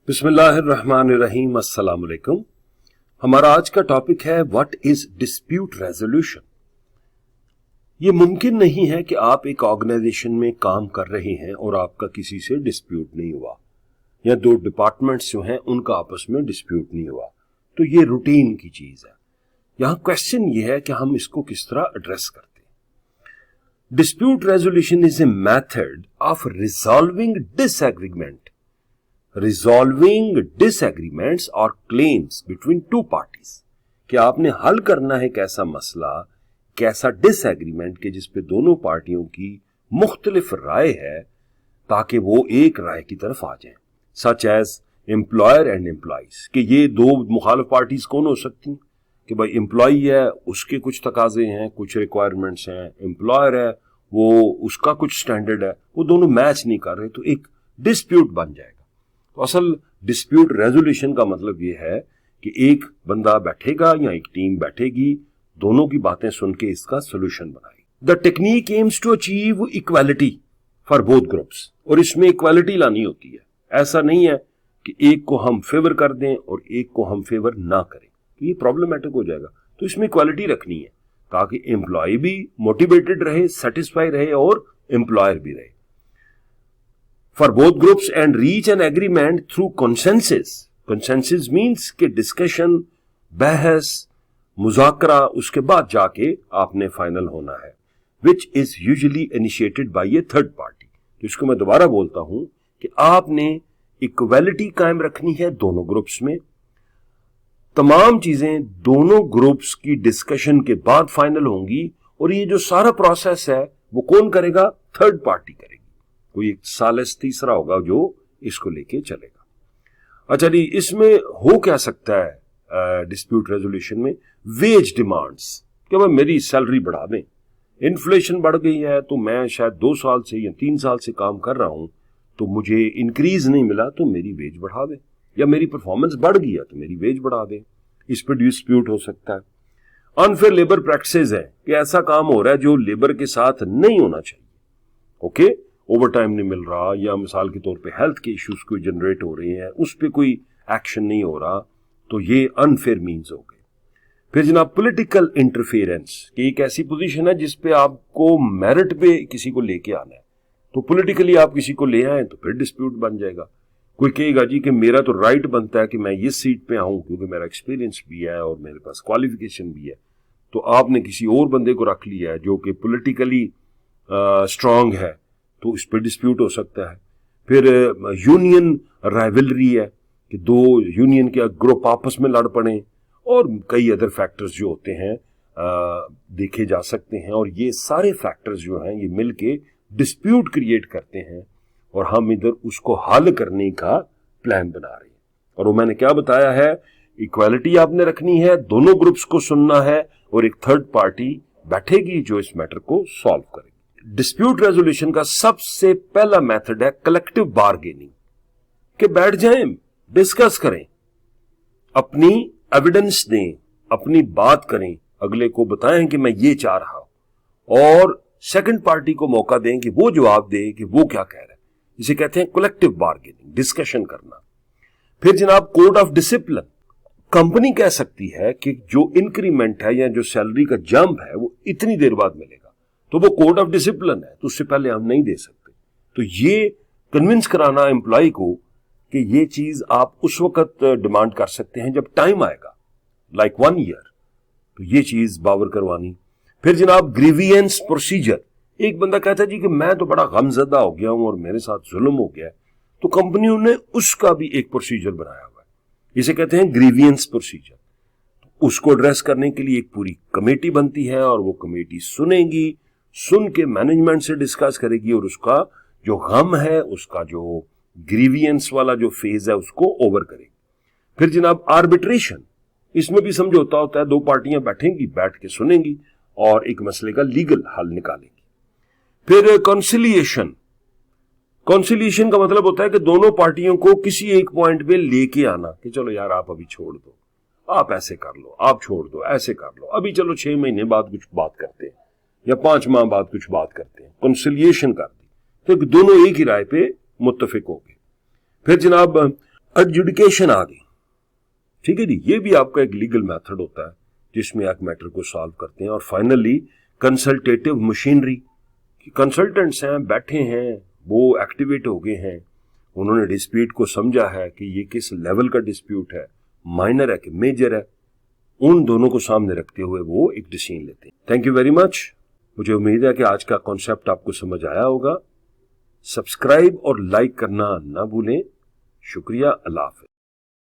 बिस्मिल्लाहिर्रहमानिर्रहीम, अस्सलाम वालेकुम। हमारा आज का टॉपिक है व्हाट इज डिस्प्यूट रेजोल्यूशन। ये मुमकिन नहीं है कि आप एक ऑर्गेनाइजेशन में काम कर रहे हैं और आपका किसी से डिस्प्यूट नहीं हुआ, या दो डिपार्टमेंट्स जो हैं उनका आपस में डिस्प्यूट नहीं हुआ। तो ये रूटीन की चीज है। यहां क्वेश्चन ये है कि हम इसको किस तरह एड्रेस करते हैं। Dispute resolution is a method of resolving disagreements और क्लेम्स बिटवीन टू पार्टीज। कि आपने हल करना है कैसा मसला, कैसा डिसएग्रीमेंट के जिस पे दोनों पार्टियों की मुख्तलिफ राय है, ताकि वो एक राय की तरफ आ जाएं। Such as employer and employees, कि ये दो मुखालिफ पार्टीज कौन हो सकती हैं कि भाई एम्प्लॉय है, उसके कुछ तकाजे हैं, कुछ रिक्वायरमेंट्स हैं, एम्प्लॉयर है, वो उसका कुछ स्टैंडर्ड है, वो दोनों मैच नहीं कर रहे, तो एक डिस्प्यूट बन जाएगा। तो असल डिस्प्यूट रेजोल्यूशन का मतलब यह है कि एक बंदा बैठेगा या एक टीम बैठेगी, दोनों की बातें सुन के इसका सोल्यूशन बनाएगी। The technique aims to achieve equality for both groups, और इसमें इक्वालिटी लानी होती है। ऐसा नहीं है कि एक को हम फेवर कर दें और एक को हम फेवर ना करें, तो ये प्रॉब्लमेटिक हो जाएगा। तो इसमें इक्वालिटी रखनी है ताकि एम्प्लॉय भी मोटिवेटेड रहे, सेटिस्फाई रहे और एम्प्लॉयर भी रहे। For both groups and reach an agreement through consensus. Consensus means कि डिस्कशन, बहस, मुज़ाकरा, उसके बाद जाके आपने फाइनल होना है, which is usually initiated by a third party. तो इसको मैं दोबारा बोलता हूं कि आपने इक्वालिटी कायम रखनी है दोनों ग्रुप्स में। तमाम चीजें दोनों ग्रुप्स की डिस्कशन के बाद फाइनल होंगी, और ये जो सारा प्रोसेस है वो कौन करेगा? थर्ड पार्टी करेगी। कोई एक सालिस तीसरा होगा जो इसको लेके चलेगा। अच्छा जी, इसमें हो क्या सकता है डिस्प्यूट रेजोल्यूशन में? वेज डिमांड्स, कि भाई मेरी सैलरी बढ़ा दें, इन्फ्लेशन बढ़ गई है, तो मैं शायद 2 साल से या 3 साल से काम कर रहा हूं, तो मुझे इंक्रीज नहीं मिला, तो मेरी वेज बढ़ा दें, या मेरी परफॉर्मेंस बढ़ गई है तो मेरी वेज बढ़ा दें। इस पर डिस्प्यूट हो सकता है। अनफेयर लेबर प्रैक्टिसेस है कि ऐसा काम हो रहा है जो लेबर के साथ नहीं होना चाहिए। ओके, ओवर टाइम नहीं मिल रहा, या मिसाल के तौर पे हेल्थ के इश्यूज कोई जनरेट हो रहे हैं, उस पर कोई एक्शन नहीं हो रहा, तो ये अनफेयर मीन्स हो गए। फिर जनाब पॉलिटिकल इंटरफेरेंस, कि एक ऐसी पोजीशन है जिसपे आपको मेरिट पे किसी को लेके आना है, तो पॉलिटिकली आप किसी को ले आए तो फिर डिस्प्यूट बन जाएगा। कोई कहेगा जी कि मेरा तो राइट बनता है कि मैं इस सीट पे आऊं क्योंकि मेरा एक्सपीरियंस भी है और मेरे पास क्वालिफिकेशन भी है, तो आपने किसी और बंदे को रख लिया है जो कि पॉलिटिकली स्ट्रांग है, तो इस पर डिस्प्यूट हो सकता है। फिर यूनियन राइवलरी है कि दो यूनियन के ग्रुप आपस में लड़ पड़े, और कई अदर फैक्टर्स जो होते हैं देखे जा सकते हैं, और ये सारे फैक्टर्स जो हैं ये मिलके डिस्प्यूट क्रिएट करते हैं, और हम इधर उसको हल करने का प्लान बना रहे हैं। और वो मैंने क्या बताया है, इक्वालिटी आपने रखनी है, दोनों ग्रुप्स को सुनना है, और एक थर्ड पार्टी बैठेगी जो इस मैटर को सॉल्व करेगी। डिस्प्यूट रेजोल्यूशन का सबसे पहला मेथड है कलेक्टिव बार्गेनिंग, कि बैठ जाएं, डिस्कस करें, अपनी एविडेंस दें, अपनी बात करें, अगले को बताएं कि मैं ये चाह रहा हूं, और सेकंड पार्टी को मौका दें कि वो जवाब दे कि वो क्या कह रहा है। इसे कहते हैं कलेक्टिव बार्गेनिंग, डिस्कशन करना। फिर जनाब कोड ऑफ डिसिप्लिन, कंपनी कह सकती है कि जो इंक्रीमेंट है या जो सैलरी का जंप है वो इतनी देर बाद मिलेगा, तो वो कोड ऑफ डिसिप्लिन है, तो उससे पहले हम नहीं दे सकते। तो ये कन्विंस कराना एम्प्लॉय को कि ये चीज आप उस वक्त डिमांड कर सकते हैं जब टाइम आएगा, लाइक 1 ईयर, तो ये चीज बावर करवानी। फिर जनाब ग्रीवियंस प्रोसीजर, एक बंदा कहता है जी कि मैं तो बड़ा गमजदा हो गया हूं और मेरे साथ जुल्म हो गया है, तो कंपनियों ने उसका भी एक प्रोसीजर बनाया हुआ है, इसे कहते हैं ग्रीवियंस प्रोसीजर। तो उसको एड्रेस करने के लिए एक पूरी कमेटी बनती है, और वो कमेटी सुनेगी, सुन के मैनेजमेंट से डिस्कस करेगी, और उसका जो गम है, उसका जो ग्रीवियंस वाला जो फेज है उसको ओवर करेगी। फिर जनाब आर्बिट्रेशन, इसमें भी समझौता होता है, दो पार्टियां बैठेंगी, बैठ के सुनेंगी और एक मसले का लीगल हल निकालेंगी। फिर कॉन्सिलिएशन, कॉन्सिलिएशन का मतलब होता है कि दोनों पार्टियों को किसी एक पॉइंट पे लेके आना कि चलो यार आप अभी छोड़ दो, आप ऐसे कर लो, आप छोड़ दो, ऐसे कर लो, अभी चलो 6 महीने बाद कुछ बात करते हैं, या 5 माह बाद कुछ बात करते हैं। कंसिलिएशन कर दी तो दोनों एक ही राय पे मुत्तफिक हो गए। फिर जनाब एडजुडिकेशन आ गई, ठीक है जी, ये भी आपका एक लीगल मेथड होता है जिसमें आप मैटर को सॉल्व करते हैं। और फाइनली कंसल्टेटिव मशीनरी, कंसल्टेंट्स हैं, बैठे हैं, वो एक्टिवेट हो गए हैं, उन्होंने डिस्प्यूट को समझा है कि ये किस लेवल का डिस्प्यूट है, माइनर है कि मेजर है, उन दोनों को सामने रखते हुए वो एक डिसीजन लेते हैं। Thank you very much. मुझे उम्मीद है कि आज का कॉन्सेप्ट आपको समझ आया होगा। सब्सक्राइब और लाइक करना ना भूलें। शुक्रिया। अल्लाह हाफ़िज़।